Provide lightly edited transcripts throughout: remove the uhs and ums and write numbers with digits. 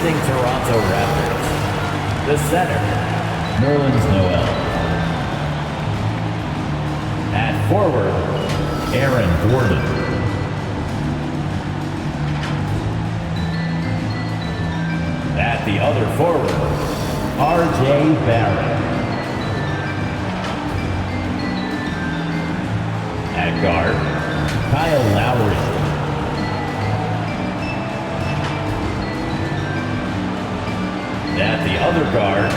Representing Toronto Raptors, the center, Nerlens Noel. At forward, Aaron Gordon. At the other forward, RJ Barrett. At guard, Kyle Lowry. At the other guard,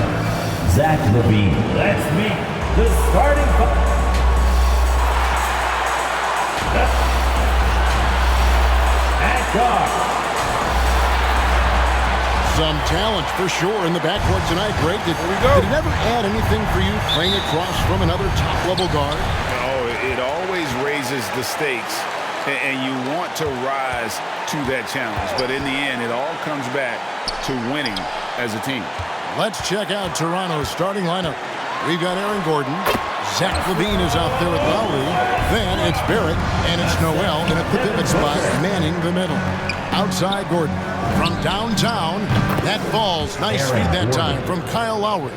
Zack LaVine. Let's meet the starting five. At guard. Some talent for sure in the backcourt tonight, Greg. Did it ever add anything for you playing across from another top-level guard? No, it always raises the stakes, and you want to rise to that challenge. But in the end, it all comes back to winning as a team. Let's check out Toronto's starting lineup. We've got Aaron Gordon. Zack LaVine is out there with Lowry. Then it's Barrett, and it's Noel in a pivot spot, manning the middle. Outside Gordon. From downtown, that falls. Nice feed that time from Kyle Lowry.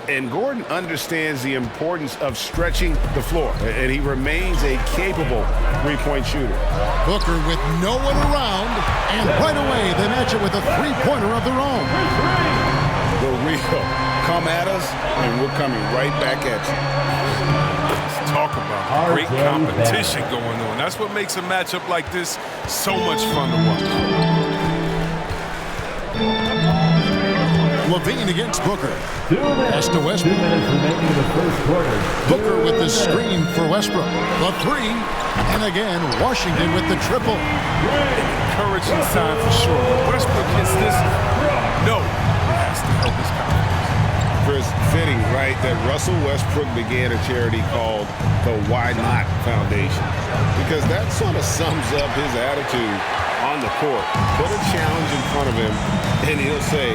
And Gordon understands the importance of stretching the floor, and he remains a capable three-point shooter. Booker with no one around, and right away they match it with a three-pointer of their own. The real come at us, and we're coming right back at you. Let's talk about great competition going on. That's what makes a matchup like this so much fun to watch. LaVine against Booker. Pass to Westbrook. Booker with the screen for Westbrook. The three. And again, Washington with the triple. Encouraging sign for sure. When Westbrook hits this, no, it has to help his confidence. Chris, fitting, right, that Russell Westbrook began a charity called the Why Not Foundation. Because that sort of sums up his attitude on the court. Put a challenge in front of him, and he'll say,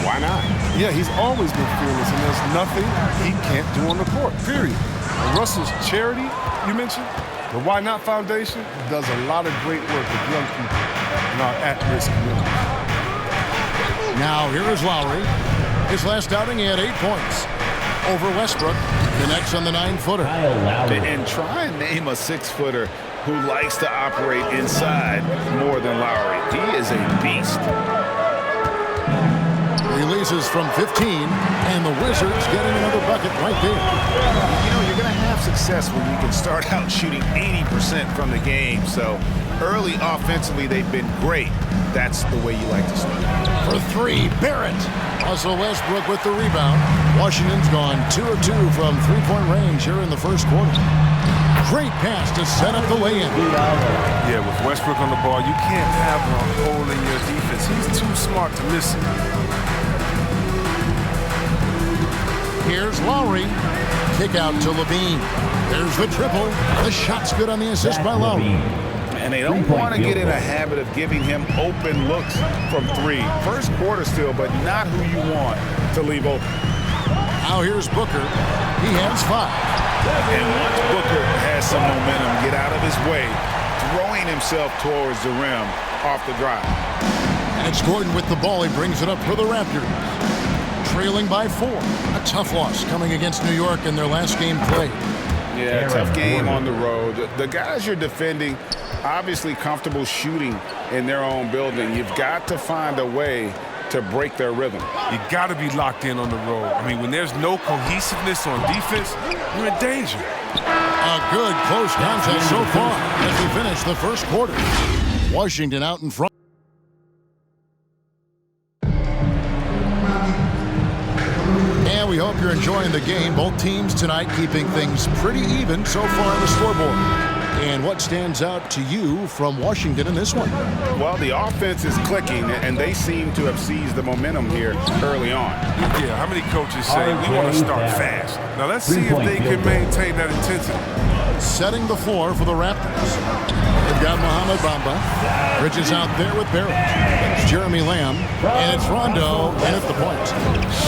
why not? Yeah, he's always been fearless, and there's nothing he can't do on the court, period. And Russell's charity, you mentioned, the Why Not Foundation, does a lot of great work with young people in our at-risk community. Now, here is Lowry. His last outing, he had 8 points. Over Westbrook, connects on the 9-footer. And try and name a 6-footer who likes to operate inside more than Lowry. He is a beast. Releases from 15, and the Wizards getting another bucket right there. You know, you're going to have success when you can start out shooting 80% from the game. So early offensively, they've been great. That's the way you like to start. For 3, Barrett. Russell Westbrook with the rebound. Washington's gone 2 of 2 from three-point range here in the first quarter. Great pass to set up the lay-in. Yeah, with Westbrook on the ball, you can't have a hole in your defense. He's too smart to miss it. Here's Lowry. Kick out to LaVine. There's the triple. The shot's good on the assist by Lowry. And they don't want to get in a habit of giving him open looks from 3. First quarter still, but not who you want to leave open. Now here's Booker. He has 5. And once Booker has some momentum, get out of his way, throwing himself towards the rim off the drive. And it's Gordon with the ball. He brings it up for the Raptors. Trailing by 4. A tough loss coming against New York in their last game played. Yeah, tough game on the road. The guys you're defending, obviously comfortable shooting in their own building. You've got to find a way to break their rhythm. You got to be locked in on the road. I mean, when there's no cohesiveness on defense, you're in danger. A good close contest so far as we finish the first quarter. Washington out in front. And we hope you're enjoying the game. Both teams tonight keeping things pretty even so far on the scoreboard. And what stands out to you from Washington in this one? Well, the offense is clicking, and they seem to have seized the momentum here early on. Yeah, how many coaches say we want to start fast? Now let's see if they can maintain that intensity. Setting the floor for the Raptors. They've got Mohamed Bamba. Bridges out there with Barrett. It's Jeremy Lamb. And it's Rondo in at the point.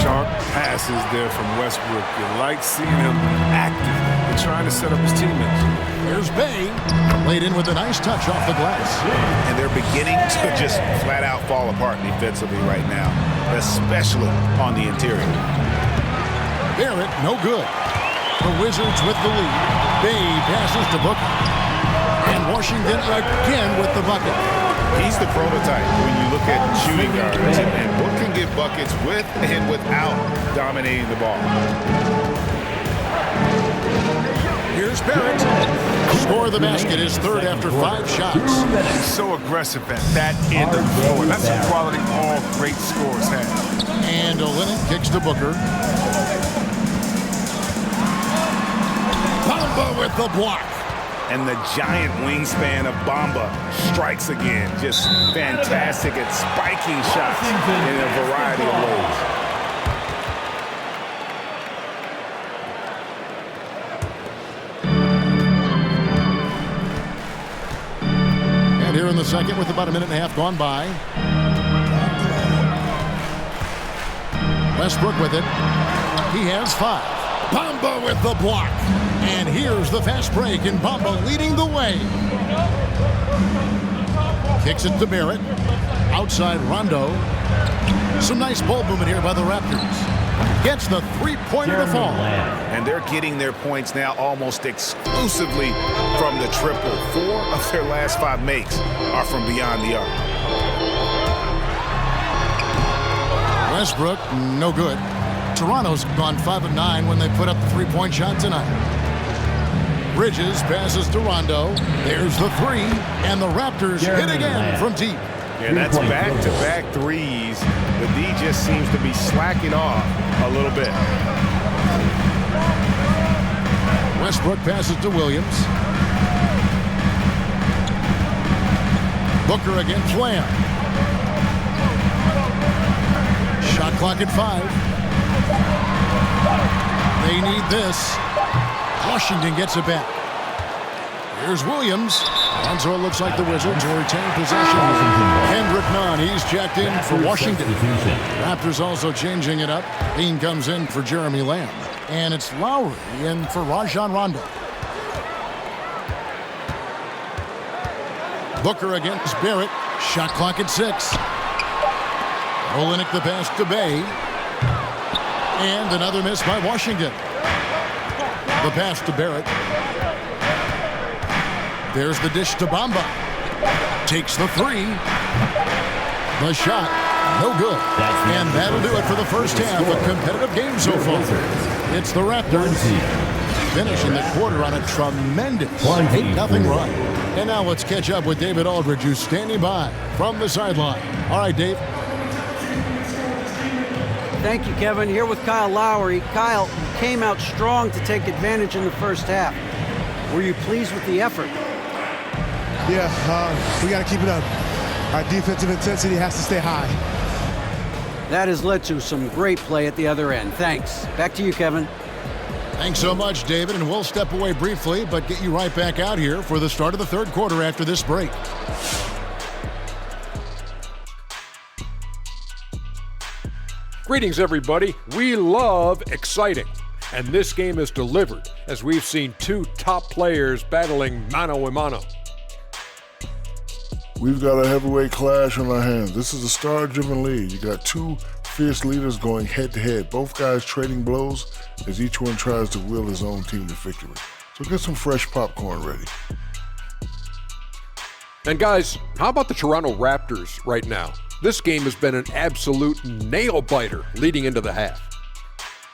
Sharp passes there from Westbrook. You like seeing him active. trying to set up his teammates. Here's Bay. Laid in with a nice touch off the glass. And they're beginning to just flat out fall apart defensively right now, especially on the interior. Barrett, no good. The Wizards with the lead. Bay passes to Booker. And Washington again with the bucket. He's the prototype when you look at shooting guards. And Book can get buckets with and without dominating the ball. Here's Barrett. Score of the basket is third after 5 shots. He's so aggressive at that end of the floor. That's a quality all great scorers have. And Olynyk kicks to Booker. Bamba with the block. And the giant wingspan of Bamba strikes again. Just fantastic at spiking shots in a variety of ways. And here in the second with about a minute and a half gone by. Westbrook with it. He has 5. Bamba with the block. And here's the fast break, and Bamba leading the way. Kicks it to Barrett. Outside Rondo. Some nice ball movement here by the Raptors. Gets the three-pointer to fall. And they're getting their points now almost exclusively from the triple. 4 of their last 5 makes are from beyond the arc. Westbrook, no good. Toronto's gone 5 of 9 when they put up the three-point shot tonight. Bridges passes to Rondo. There's the 3, and the Raptors hit again from deep. Yeah, that's back-to-back threes. The D just seems to be slacking off a little bit. Westbrook passes to Williams. Booker against Lamb. Shot clock at 5. They need this. Washington gets it back. Here's Williams. And so it looks like the Wizards will retain possession. Kendrick Nunn, he's checked in for Washington. Raptors also changing it up. Dean comes in for Jeremy Lamb. And it's Lowry in for Rajon Rondo. Booker against Barrett. Shot clock at 6. Olynyk the pass to Bay. And another miss by Washington. The pass to Barrett. There's the dish to Bamba. Takes the 3. The shot, no good. And that'll do it for the first half. A competitive game so far. It's the Raptors finishing the quarter on a tremendous 8-0 run. And now let's catch up with David Aldridge, who's standing by from the sideline. All right, Dave. Thank you, Kevin. Here with Kyle Lowry. Kyle came out strong to take advantage in the first half. Were you pleased with the effort? Yeah, we got to keep it up. Our defensive intensity has to stay high. That has led to some great play at the other end. Thanks. Back to you, Kevin. Thanks so much, David, and we'll step away briefly, but get you right back out here for the start of the third quarter after this break. Greetings, everybody. We love exciting, and this game is delivered as we've seen 2 top players battling mano-a-mano. We've got a heavyweight clash on our hands. This is a star-driven league. You got 2 fierce leaders going head-to-head, both guys trading blows as each one tries to will his own team to victory. So get some fresh popcorn ready. And guys, how about the Toronto Raptors right now? This game has been an absolute nail-biter leading into the half.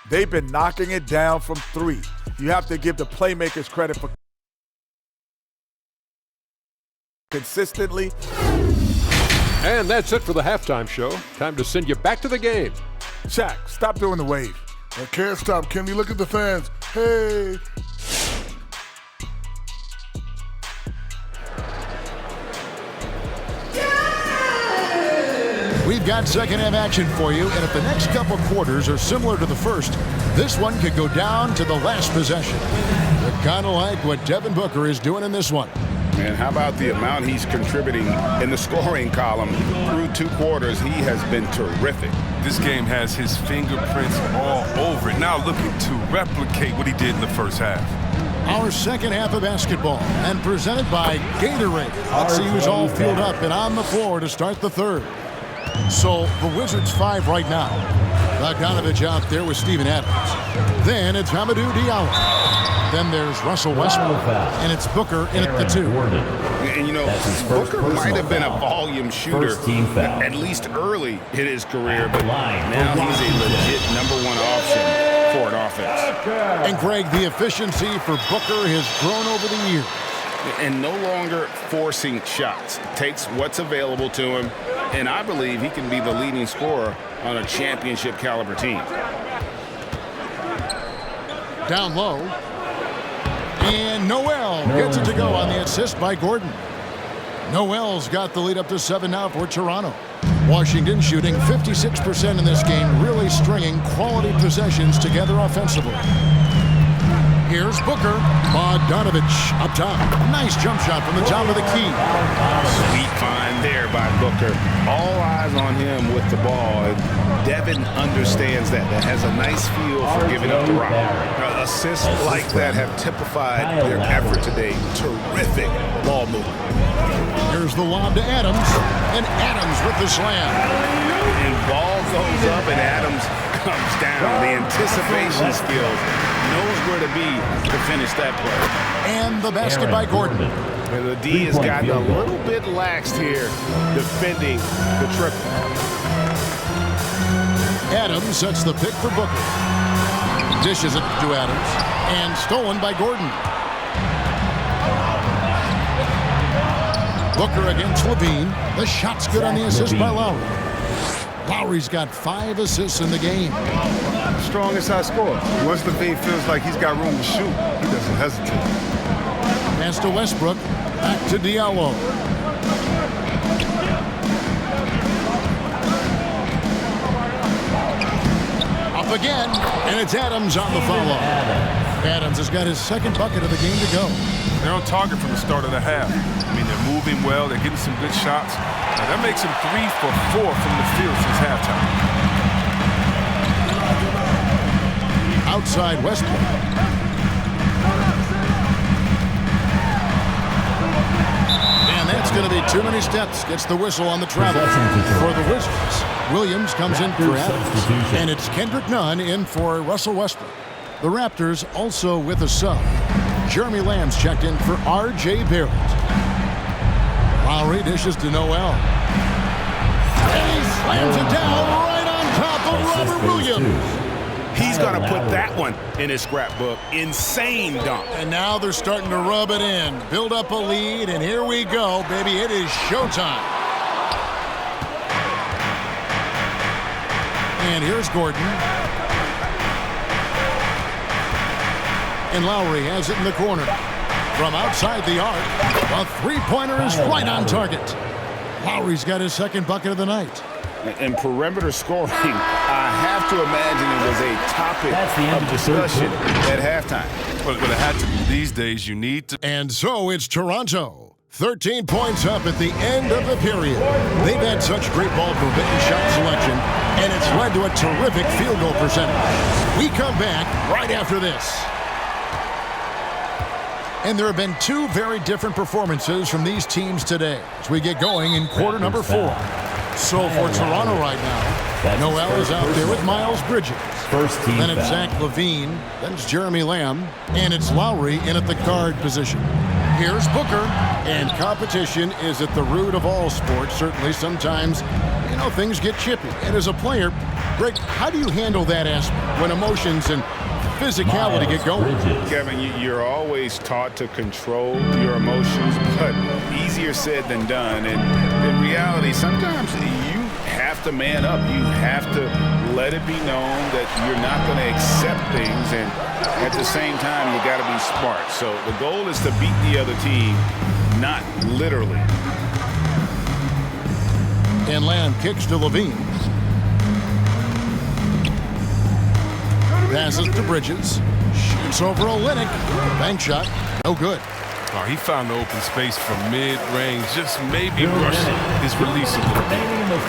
They've been knocking it down from 3. You have to give the playmakers credit for consistently. And that's it for the halftime show. Time to send you back to the game. Shaq, stop doing the wave. I can't stop, Kenny. Look at the fans. Hey! We've got second half action for you, and if the next couple quarters are similar to the first, this one could go down to the last possession. But kind of like what Devin Booker is doing in this one. And how about the amount he's contributing in the scoring column? Through 2 quarters, he has been terrific. This game has his fingerprints all over it. Now looking to replicate what he did in the first half. Our second half of basketball, and presented by Gatorade. Let's see who's all fueled up and on the floor to start the third. So the Wizards 5 right now. Bogdanovich out there with Steven Adams. Then it's Hamidou Diallo. Then there's Russell Westbrook, and it's Booker in at the 2. And, you know, Booker might have been a volume shooter at least early in his career, but now he's a legit #1 option for an offense. And, Greg, the efficiency for Booker has grown over the years. And no longer forcing shots. Takes what's available to him, and I believe he can be the leading scorer on a championship-caliber team. Down low. And Noel gets it to go on the assist by Gordon. Noel's got the lead up to 7 now for Toronto. Washington shooting 56% in this game, really stringing quality possessions together offensively. Here's Booker. Bogdanovich up top. Nice jump shot from the top of the key. Sweet find there by Booker. All eyes on him with the ball. And Devin understands that. That has a nice feel for giving up the rock. Assists like that have typified their effort today. Terrific ball movement. Here's the lob to Adams. And Adams with the slam. And ball goes up and Adams comes down. The anticipation skills. Knows where to be to finish that play. And the basket by Gordon. And the D has gotten a little bit laxed here defending the triple. Adams sets the pick for Booker. Dishes it to Adams. And stolen by Gordon. Booker against LaVine. The shot's good on the assist by Lowry. Lowry's got 5 assists in the game. Strongest high scorer. Once LaVine feels like he's got room to shoot, he doesn't hesitate. Pass to Westbrook. Back to Diallo. Up again, and it's Adams on the follow. Adams has got his second bucket of the game to go. They're on target from the start of the half. I mean, they're moving well. They're getting some good shots. Now, that makes them 3 for 4 from the field since halftime. Outside Westbrook. And that's going to be too many steps. Gets the whistle on the travel for the Wizards. Williams comes in for Adams. And it's Kendrick Nunn in for Russell Westbrook. The Raptors also with a sub. Jeremy Lamb's checked in for RJ Barrett. Lowry dishes to Noel. And he slams it down right on top of Robert Williams. He's going to put that one in his scrapbook. Insane dunk. And now they're starting to rub it in. Build up a lead, and here we go, baby. It is showtime. And here's Gordon. And Lowry has it in the corner. From outside the arc, a three-pointer is right on target. Lowry's got his second bucket of the night. And perimeter scoring, I have to imagine it was a topic of discussion at halftime. But it had to be. These days, you need to. And so it's Toronto. 13 points up at the end of the period. They've had such great ball movement and shot selection, and it's led to a terrific field goal percentage. We come back right after this. And there have been 2 very different performances from these teams today as we get going in quarter number 4. So for Toronto right now, Noel is out there with Miles Bridges. Then it's Zack LaVine. Then it's Jeremy Lamb. And it's Lowry in at the guard position. Here's Booker. And competition is at the root of all sports. Certainly sometimes, you know, things get chippy. And as a player, Greg, how do you handle that aspect when emotions and physicality get going? Kevin, you're always taught to control your emotions, but easier said than done. And in reality, sometimes you have to man up. You have to let it be known that you're not going to accept things, and at the same time, you got to be smart. So the goal is to beat the other team, not literally. And Lamb kicks to LaVine. Passes to Bridges. Shoots over Olynyk. Bank shot. No good. Oh, he found the open space from mid-range. Just maybe rushing his release a little bit.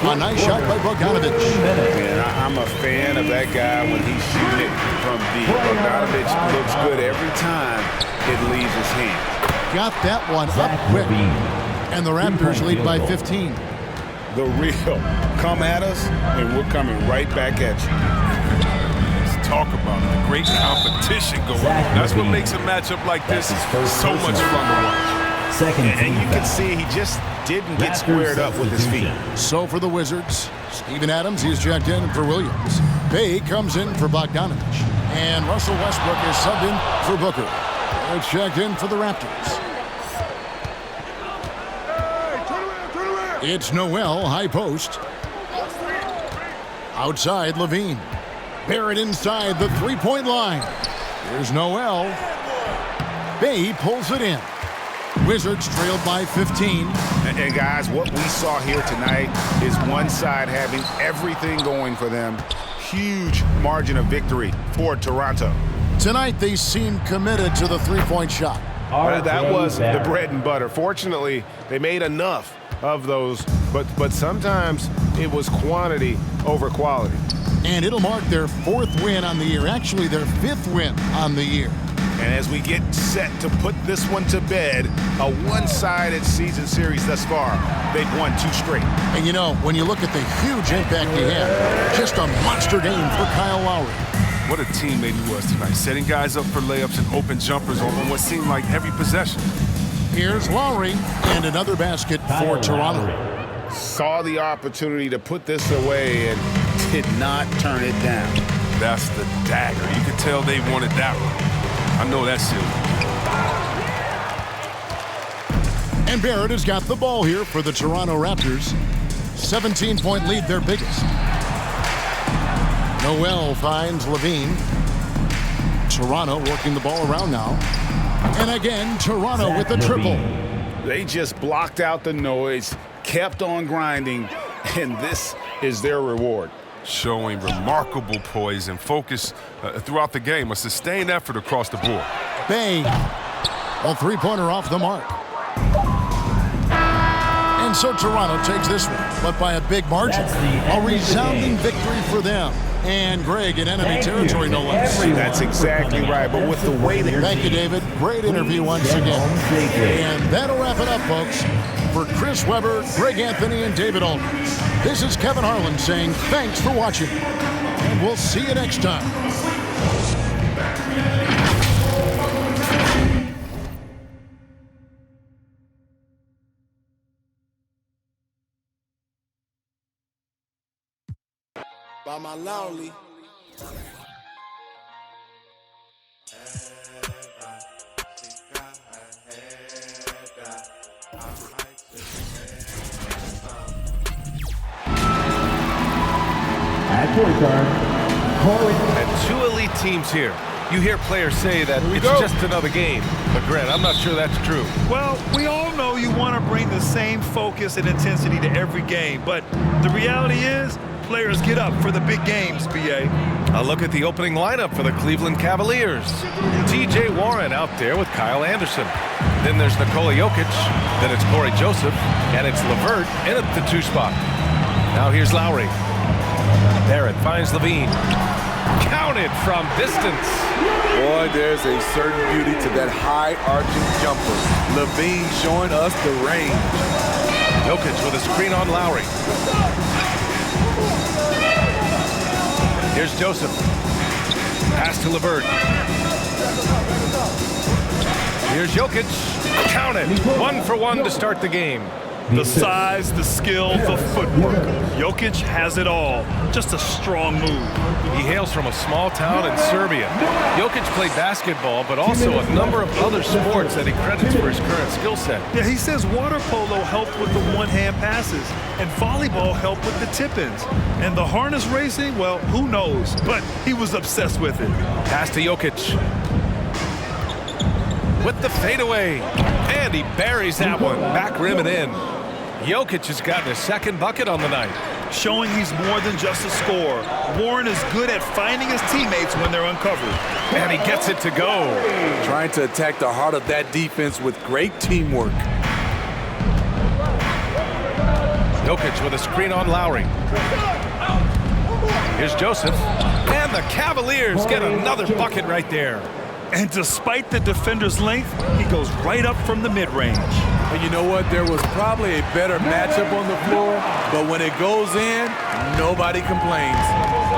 A nice shot by Bogdanovich. Man, I'm a fan of that guy when he's shooting it from deep. Bogdanovich looks good every time it leaves his hand. Got that one Zack up quick. LaVine. And the Raptors lead by goal. 15. The real come at us, and we're coming right back at you. Let's talk about it. The great competition going on. Zack That's what LaVine. makes a matchup like this That's his first so much personal fun to watch. Second And team you can foul. see he just didn't get Raptors squared up with his feet. substitution. So for the Wizards, Steven Adams, he's checked in for Williams. Bay comes in for Bogdanovich. And Russell Westbrook is subbed in for Booker. They're checked in for the Raptors. It's Noel, high post. Outside, LaVine. Barrett inside the three-point line. Here's Noel. Bay pulls it in. Wizards trailed by 15. And guys, what we saw here tonight is one side having everything going for them. Huge margin of victory for Toronto. Tonight, they seem committed to the three-point shot. That was the Barrett. bread and butter. Fortunately, they made enough of those, but sometimes it was quantity over quality. And it'll mark their fourth win on the year. Actually, their fifth win on the year. And as we get set to put this one to bed, a one-sided season series thus far, they've won 2 straight. And you know, when you look at the huge impact he had, just a monster game for Kyle Lowry. What a teammate he was tonight, setting guys up for layups and open jumpers on what seemed like every possession. Here's Lowry, and another basket for Kyle Toronto. Lowry. Saw the opportunity to put this away and did not turn it down. That's the dagger. You could tell they wanted that one. I know that's it. And Barrett has got the ball here for the Toronto Raptors. 17-point lead, their biggest. Noel finds LaVine. Toronto working the ball around now. And again, Toronto Zack with the triple. LaVine. They just blocked out the noise, kept on grinding, and this is their reward. Showing remarkable poise and focus throughout the game. A sustained effort across the board. Bay. A three-pointer off the mark. And so Toronto takes this one, but by a big margin. That's the end A of the resounding game. victory for them. And Greg in enemy Thank you territory, no to less. everyone That's for exactly coming right, out but with the way that- Thank you, David. Great interview once Get again. home safely. And that'll wrap it up, folks. For Chris Webber, Greg Anthony, and David Aldridge, this is Kevin Harlan saying thanks for watching. And we'll see you next time. By my lonely. At point guard, Corey. And 2 elite teams here. You hear players say that it's just another game. But Grant, I'm not sure that's true. Well, we all know you want to bring the same focus and intensity to every game, but the reality is players get up for the big games, BA. A look at the opening lineup for the Cleveland Cavaliers. T.J. Warren out there with Kyle Anderson. Then there's Nikola Jokic. Then it's Corey Joseph. And it's LeVert in at the 2 spot. Now here's Lowry. Barrett finds LaVine. Counted from distance. Boy, there's a certain beauty to that high arching jumper. LaVine showing us the range. Jokic with a screen on Lowry. Here's Joseph. Pass to LeVert. Here's Jokic. Counted. 1 for 1 to start the game. The size, the skill, the footwork. Jokic has it all. Just a strong move. He hails from a small town in Serbia. Jokic played basketball, but also a number of other sports that he credits for his current skill set. Yeah, he says water polo helped with the one-hand passes, and volleyball helped with the tip-ins. And the harness racing, well, who knows? But he was obsessed with it. Pass to Jokic. With the fadeaway. And he buries that one. Back rim and in. Jokic has gotten his 2nd bucket on the night. Showing he's more than just a scorer. Warren is good at finding his teammates when they're uncovered. And he gets it to go. Trying to attack the heart of that defense with great teamwork. Jokic with a screen on Lowry. Here's Joseph. And the Cavaliers get another bucket right there. And despite the defender's length, he goes right up from the mid-range. And you know what? There was probably a better matchup on the floor, but when it goes in, nobody complains.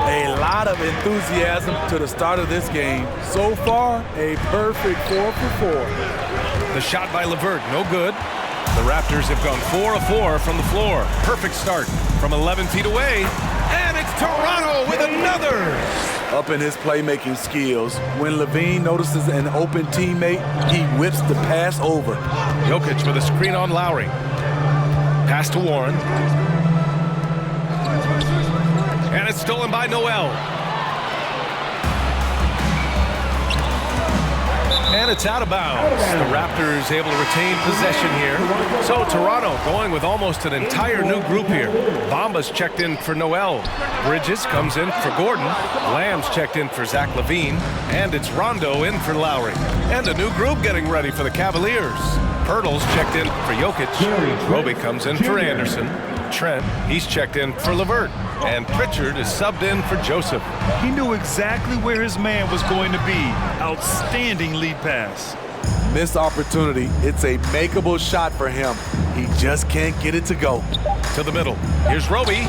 A lot of enthusiasm to the start of this game. So far, a perfect 4 for 4. The shot by LeVert, no good. The Raptors have gone 4 of 4 from the floor. Perfect start from 11 feet away. And it's Toronto with another. Up in his playmaking skills, when LaVine notices an open teammate, he whips the pass over. Jokic with a screen on Lowry. Pass to Warren. And it's stolen by Noel. And it's out of bounds. The Raptors able to retain possession here. So Toronto going with almost an entire new group here. Bamba's checked in for Noel. Bridges comes in for Gordon. Lamb's checked in for Zack LaVine. And it's Rondo in for Lowry. And a new group getting ready for the Cavaliers. Pirtle's checked in for Jokic. Roby comes in for Anderson. Trent, he's checked in for LeVert. And Pritchard is subbed in for Joseph. He knew exactly where his man was going to be. Outstanding lead pass. Missed opportunity. It's a makeable shot for him. He just can't get it to go. To the middle. Here's Roby.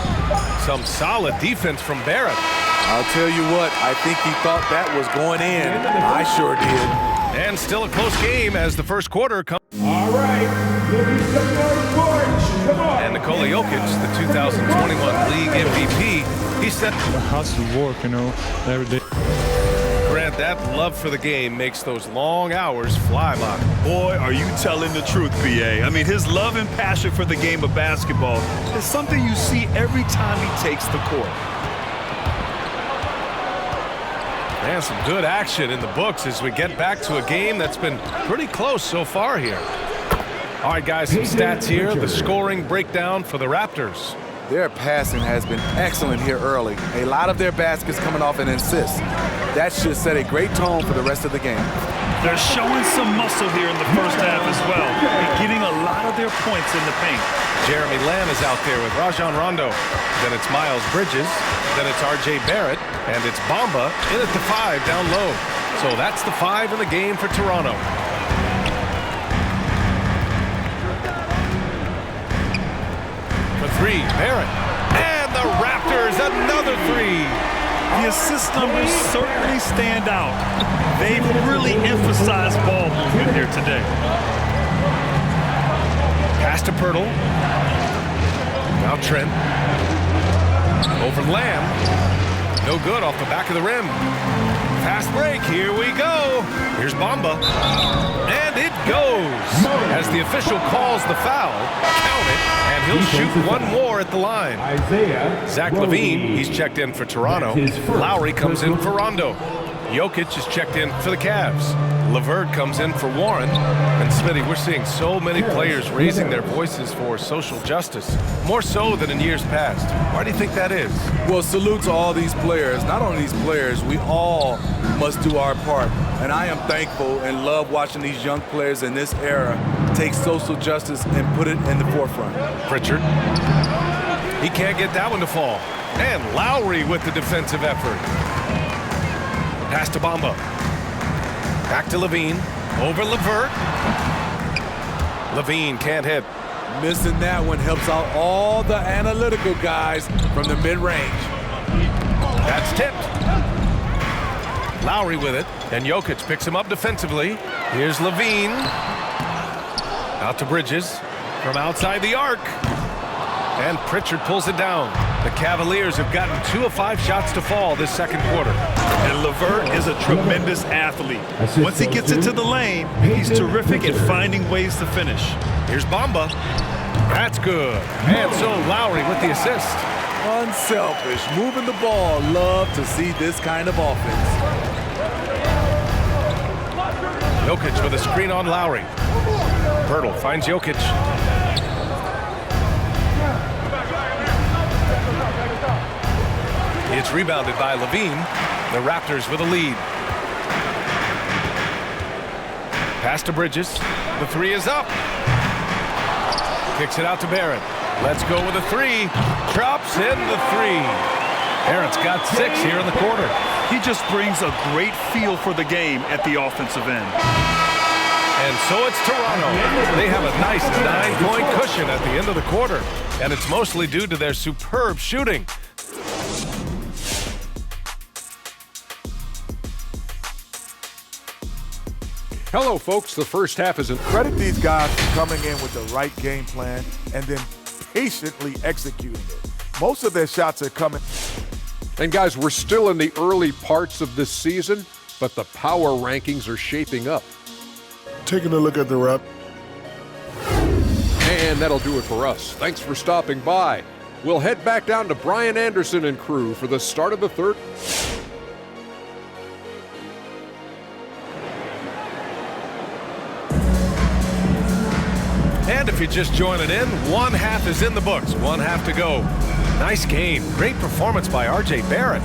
Some solid defense from Barrett. I'll tell you what, I think he thought that was going in. I sure did. And still a close game as the first quarter comes. All right, give me some more torch. Come on. And Nikola Jokic, the 2021 league MVP, he said, the hustle work, every day. Grant, that love for the game makes those long hours fly by. Boy, are you telling the truth, BA. I mean, his love and passion for the game of basketball is something you see every time he takes the court. And some good action in the books as we get back to a game that's been pretty close so far here. All right, guys, some stats here. The scoring breakdown for the Raptors. Their passing has been excellent here early. A lot of their baskets coming off an assist. That should set a great tone for the rest of the game. They're showing some muscle here in the first half as well, and getting a lot of their points in the paint. Jeremy Lamb is out there with Rajon Rondo. Then it's Miles Bridges. Then it's RJ Barrett. And it's Bamba in at the 5 down low. So that's the 5 in the game for Toronto. For 3, Barrett. And the Raptors, another 3. The assist numbers certainly stand out. They've really emphasized ball movement here today. Pass to Pirtle. Now Trent. Over Lamb. No good off the back of the rim. Fast break, here we go. Here's Bamba. And it goes. As the official calls the foul, count it, and he'll shoot one more at the line. Zack LaVine, he's checked in for Toronto. Lowry comes in for Rondo. Jokic is checked in for the Cavs. LeVert comes in for Warren. And Smitty, we're seeing so many players raising their voices for social justice, more so than in years past. Why do you think that is? Well, salute to all these players. Not only these players, we all must do our part. And I am thankful and love watching these young players in this era take social justice and put it in the forefront. Pritchard. He can't get that one to fall. And Lowry with the defensive effort. Pass to Bamba. Back to LaVine. Over LeVert. LaVine can't hit. Missing that one helps out all the analytical guys from the mid-range. That's tipped. Lowry with it. And Jokic picks him up defensively. Here's LaVine. Out to Bridges. From outside the arc. And Pritchard pulls it down. The Cavaliers have gotten 2 of 5 shots to fall this second quarter. And LeVert is a tremendous athlete. Once he gets into the lane, he's terrific at finding ways to finish. Here's Bamba. That's good. And so Lowry with the assist. Unselfish, moving the ball. Love to see this kind of offense. Jokic with a screen on Lowry. Pirtle finds Jokic. It's rebounded by LaVine. The Raptors with a lead. Pass to Bridges. The 3 is up. Kicks it out to Barrett. Let's go with a 3. Drops in the 3. Barrett's got 6 here in the quarter. He just brings a great feel for the game at the offensive end. And so it's Toronto. They have a nice 9-point cushion at the end of the quarter, and it's mostly due to their superb shooting. Hello, folks. The first half is in. Credit these guys for coming in with the right game plan and then patiently executing it. Most of their shots are coming. And guys, we're still in the early parts of this season, but the power rankings are shaping up. Taking a look at the Raptors. And that'll do it for us. Thanks for stopping by. We'll head back down to Brian Anderson and crew for the start of the third. And if you're just joining in, one half is in the books, one half to go. Nice game. Great performance by RJ Barrett.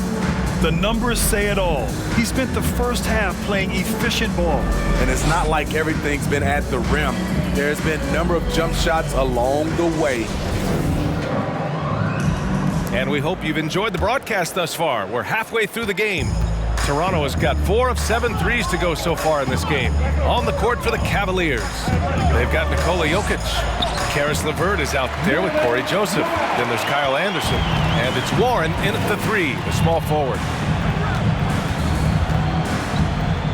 The numbers say it all. He spent the first half playing efficient ball. And it's not like everything's been at the rim. There's been a number of jump shots along the way. And we hope you've enjoyed the broadcast thus far. We're halfway through the game. Toronto has got 4 of 7 threes to go so far in this game. On the court for the Cavaliers, they've got Nikola Jokic. Caris LeVert is out there with Corey Joseph. Then there's Kyle Anderson. And it's Warren in at the 3, the small forward.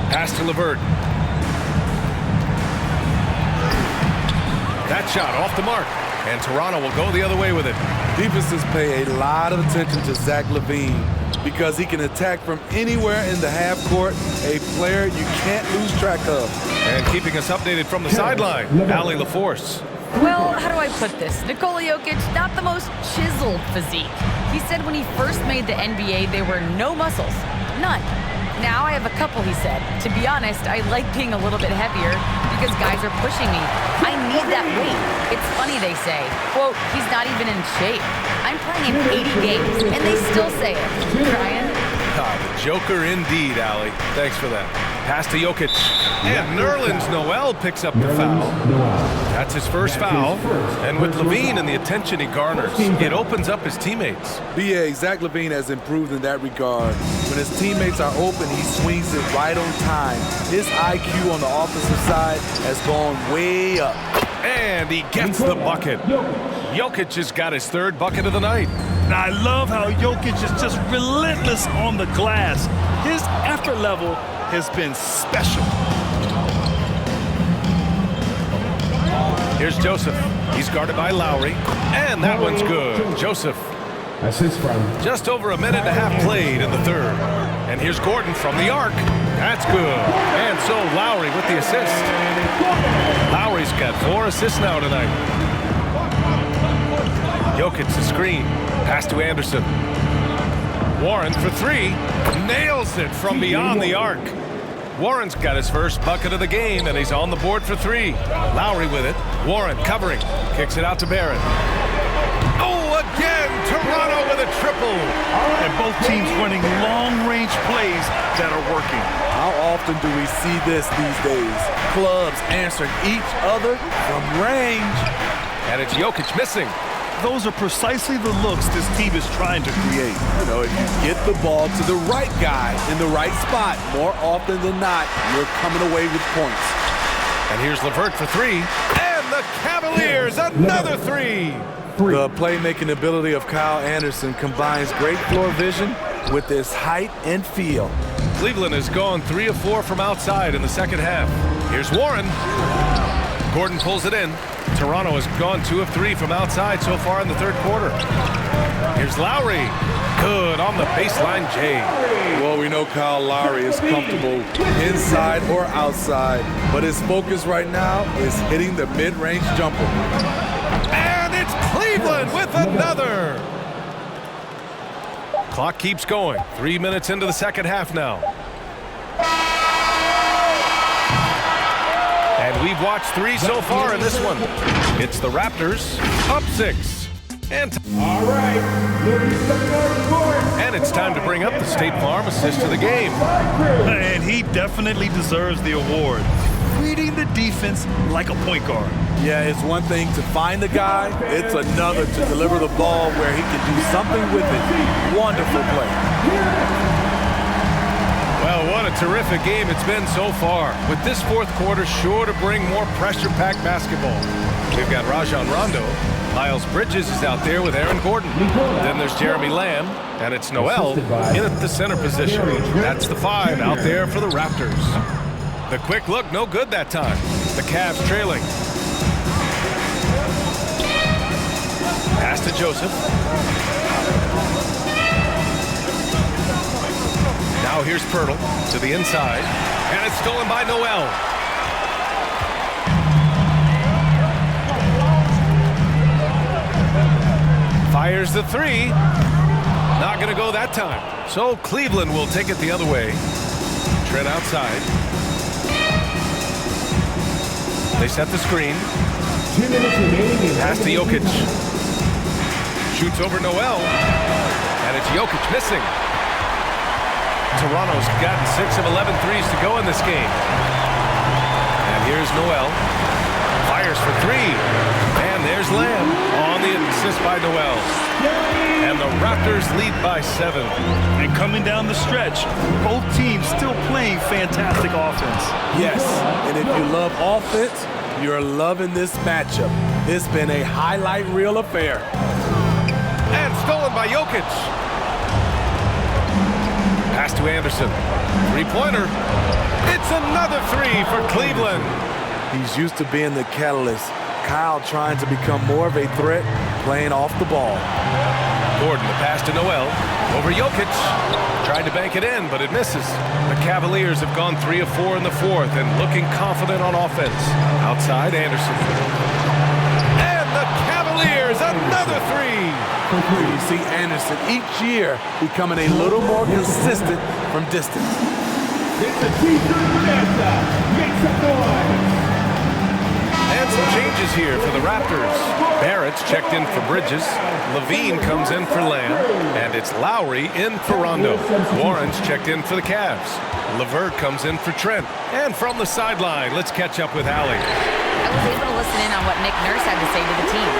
Pass to LeVert. That shot off the mark. And Toronto will go the other way with it. Defenses pay a lot of attention to Zack LaVine because he can attack from anywhere in the half court, a player you can't lose track of. And keeping us updated from the sideline, Allie LaForce. Well, how do I put this? Nikola Jokic, not the most chiseled physique. He said when he first made the NBA, there were no muscles. None. Now I have a couple, he said. To be honest, I like being a little bit heavier because guys are pushing me. I need that weight. It's funny they say, quote, he's not even in shape. I'm playing in 80 games, and they still say it. Ryan? The Joker indeed, Allie. Thanks for that. Pass to Jokic. And Nerlens Noel picks up the foul. That's his first foul. And with LaVine and the attention he garners, it opens up his teammates. B.A., Zack LaVine has improved in that regard. When his teammates are open, he swings it right on time. His IQ on the offensive side has gone way up. And he gets the bucket. Jokic has got his 3rd bucket of the night. Now, I love how Jokic is just relentless on the glass. His effort level has been special. Here's Joseph. He's guarded by Lowry. And that one's good. Joseph. Assist from just over a minute and a half played in the 3rd. And here's Gordon from the arc. That's good. And so Lowry with the assist. Lowry's got 4 assists now tonight. Jokic the screen. Pass to Anderson. Warren for 3. Nails it from beyond the arc. Warren's got his first bucket of the game, and he's on the board for 3. Lowry with it. Warren covering. Kicks it out to Barrett. Oh, again, Toronto with a triple. And both teams running long-range plays that are working. How often do we see this these days? Clubs answering each other from range. And it's Jokic missing. Those are precisely the looks this team is trying to create. You know, if you get the ball to the right guy in the right spot, more often than not, you're coming away with points. And here's LeVert for 3. And the Cavaliers, another 3. The playmaking ability of Kyle Anderson combines great floor vision with his height and feel. Cleveland has gone 3 of 4 from outside in the second half. Here's Warren. Gordon pulls it in. Toronto has gone 2 of 3 from outside so far in the 3rd quarter. Here's Lowry. Good on the baseline, Jay. Well, we know Kyle Lowry is comfortable inside or outside, but his focus right now is hitting the mid-range jumper. And it's Cleveland with another. Clock keeps going. 3 minutes into the second half now. And we've watched 3 so far in this one. It's the Raptors up 6. And all right, and it's time to bring up the State Farm assist of the game. And he definitely deserves the award. reading the defense like a point guard. Yeah, it's one thing to find the guy. It's another to deliver the ball where he can do something with it. Wonderful play. Well, what a terrific game it's been so far. With this fourth quarter sure to bring more pressure-packed basketball. We've got Rajon Rondo. Miles Bridges is out there with Aaron Gordon. Then there's Jeremy Lamb, and it's Noel in at the center position. That's the 5 out there for the Raptors. The quick look, no good that time. The Cavs trailing. Pass to Joseph. Now here's Pirtle to the inside, and it's stolen by Noel. Fires the 3. Not going to go that time. So Cleveland will take it the other way. Trent outside. They set the screen. 2 minutes remaining. Pass to Jokic. Shoots over Noel. And it's Jokic missing. Toronto's gotten 6 of 11 threes to go in this game. And here's Noel. Fires for 3. And there's Lamb on the assist by Noel. And the Raptors lead by 7. And coming down the stretch, both teams still playing fantastic offense. Yes, and if you love offense, you're loving this matchup. It's been a highlight reel affair. And stolen by Jokic. Pass to Anderson. Three-pointer. It's another 3 for Cleveland. He's used to being the catalyst. Kyle trying to become more of a threat, playing off the ball. Gordon, the pass to Noel. Over Jokic. Tried to bank it in, but it misses. The Cavaliers have gone 3 of 4 in the fourth and looking confident on offense. Outside, Anderson. And the Cavaliers, another 3. You see Anderson each year becoming a little more consistent from distance. It's a T-shirt dancer. Make some noise. And some changes here for the Raptors. Barrett's checked in for Bridges. LaVine comes in for Lamb. And it's Lowry in for Rondo. Warren's checked in for the Cavs. LeVert comes in for Trent. And from the sideline, let's catch up with Allie. I was able to listen in on what Nick Nurse had to say to the team.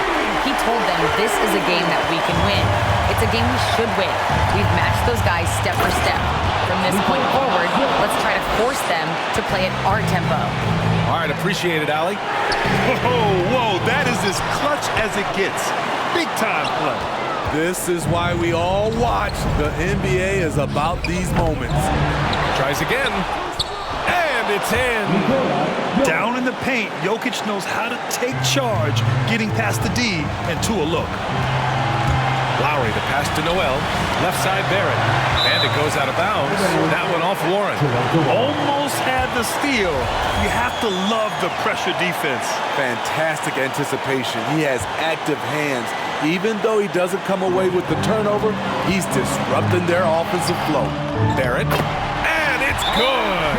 He told them this is a game that we can win. It's a game we should win. We've matched those guys step for step. From this point forward, let's try to force them to play at our tempo. All right, appreciate it, Allie. Whoa, that is as clutch as it gets. Big time play. This is why we all watch. The NBA is about these moments. Tries again. And it's in. Down in the paint, Jokic knows how to take charge, getting past the D and to a look. Lowry, the pass to Noel. Left side, Barrett. And it goes out of bounds. That one off Warren. Almost had the steal. You have to love the pressure defense. Fantastic anticipation. He has active hands. Even though he doesn't come away with the turnover, he's disrupting their offensive flow. Barrett. And it's good.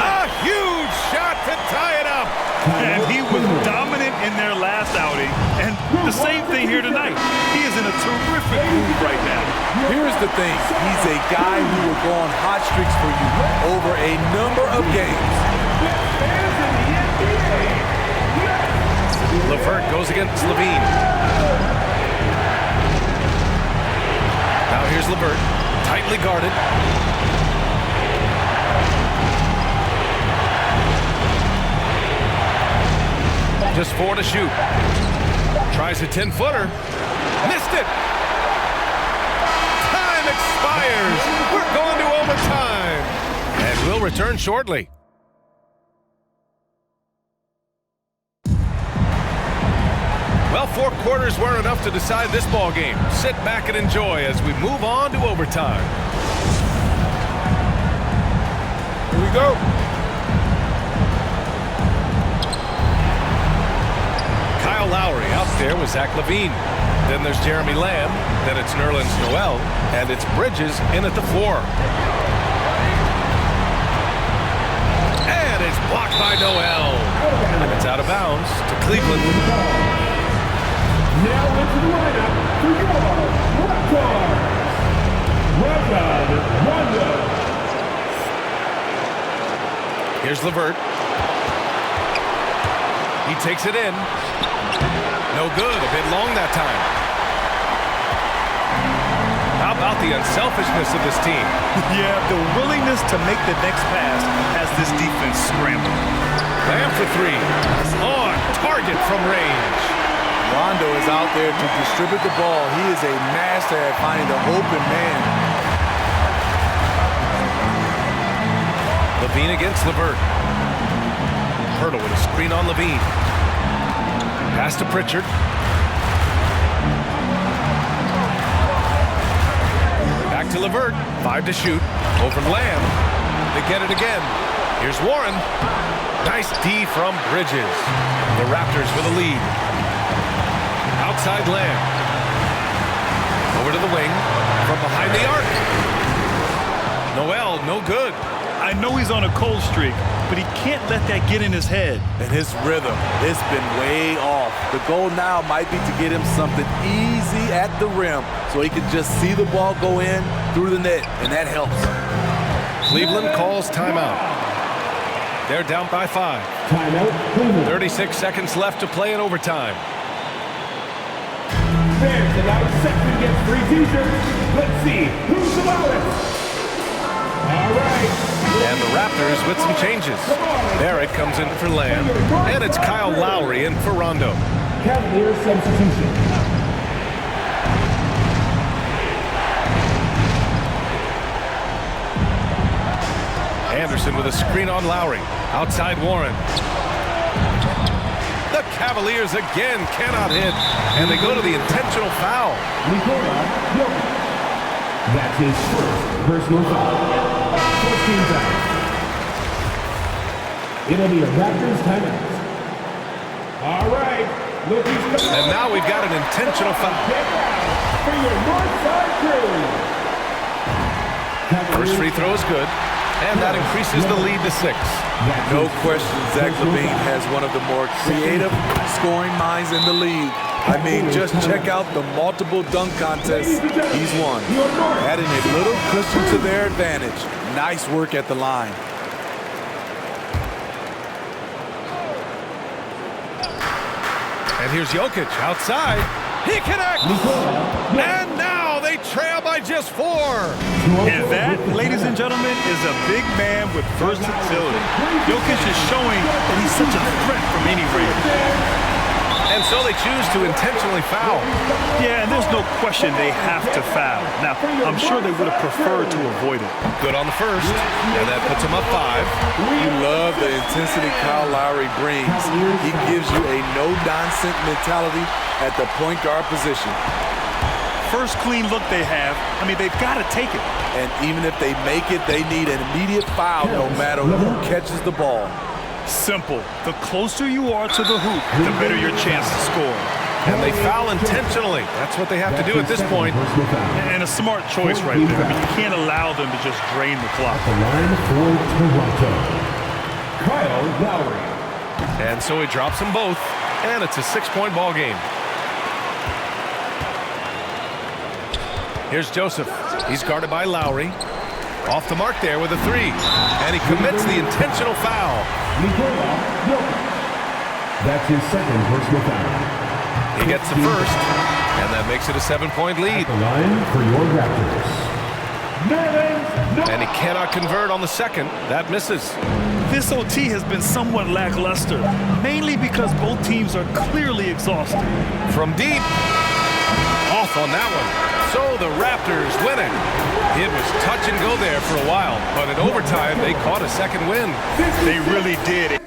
A huge shot to tie it up. And he was dominant in their last outing. And the same thing here tonight. He is in a terrific mood right now. Here's the thing. He's a guy who will go on hot streaks for you over a number of games. LeVert goes against LaVine. Now here's LeVert. Tightly guarded. Just 4 to shoot. Tries a 10-footer. Missed it. Time expires. We're going to overtime. And we'll return shortly. Well, 4 quarters weren't enough to decide this ball game. Sit back and enjoy as we move on to overtime. Here we go. Kyle Lowry out there with Zack LaVine. Then there's Jeremy Lamb. Then it's Nerlens Noel. And it's Bridges in at the 4. And it's blocked by Noel. And it's out of bounds to Cleveland. Now into the lineup for your Raptors. Rondo. Here's LeVert. He takes it in. No good. A bit long that time. How about the unselfishness of this team? Yeah, the willingness to make the next pass has this defense scrambling. Lamb for three. On target from range. Rondo is out there to distribute the ball. He is a master at finding the open man. LaVine against LeVert. Hurdle with a screen on LaVine. Pass to Pritchard. Back to LeVert. 5 to shoot. Over Lamb. They get it again. Here's Warren. Nice D from Bridges. The Raptors with a lead. Outside Lamb. Over to the wing. From behind the arc. Noel, no good. I know he's on a cold streak, but he can't let that get in his head. And his rhythm, it's been way off. The goal now might be to get him something easy at the rim so he can just see the ball go in through the net, and that helps. Cleveland calls timeout. They're down by 5. Timeout. 36 seconds left to play in overtime. There's the light section gets free t-shirts. Let's see who's the loudest. All right. And the Raptors with some changes. Barrett comes in for Lamb, and it's Kyle Lowry in for Rondo. Cavaliers substitution. Anderson with a screen on Lowry. Outside Warren. The Cavaliers again cannot hit, and they go to the intentional foul. Nikola Jokic. That's his first personal foul. 14 times. It'll be a Raptors timeout. All right. Look who's coming. And now we've got an intentional foul. For your North Side crew. First free throw is good, and that increases the lead to 6. No question, Zack LaVine has one of the more creative scoring minds in the league. I mean, just check out the multiple dunk contests he's won, adding a little cushion to their advantage. Nice work at the line. And here's Jokic outside. He connects. And now they trail by just 4. And that, ladies and gentlemen, is a big man with versatility. Jokic is showing that he's such a threat from any range. And so they choose to intentionally foul. Yeah, and there's no question they have to foul. Now, I'm sure they would have preferred to avoid it. Good on the first, and that puts them up 5. You love the intensity Kyle Lowry brings. He gives you a no-nonsense mentality at the point guard position. First clean look they have, I mean, they've got to take it. And even if they make it, they need an immediate foul no matter who catches the ball. Simple. The closer you are to the hoop, the better your chance to score. And they foul intentionally. That's what they have to do at this point. And a smart choice right there. I mean, you can't allow them to just drain the clock. The line for Toronto. Kyle Lowry. And so he drops them both, and it's a 6-point ball game. Here's Joseph. He's guarded by Lowry. Off the mark there with a 3. And he commits the intentional foul. Nikola Jokic. That's his second personal foul. He gets the first, and that makes it a 7-point lead. The line for your Raptors. And he cannot convert on the second. That misses. This OT has been somewhat lackluster, mainly because both teams are clearly exhausted. From deep. Off on that one. So the Raptors win it. It was touch and go there for a while, but in overtime, they caught a second win. They really did.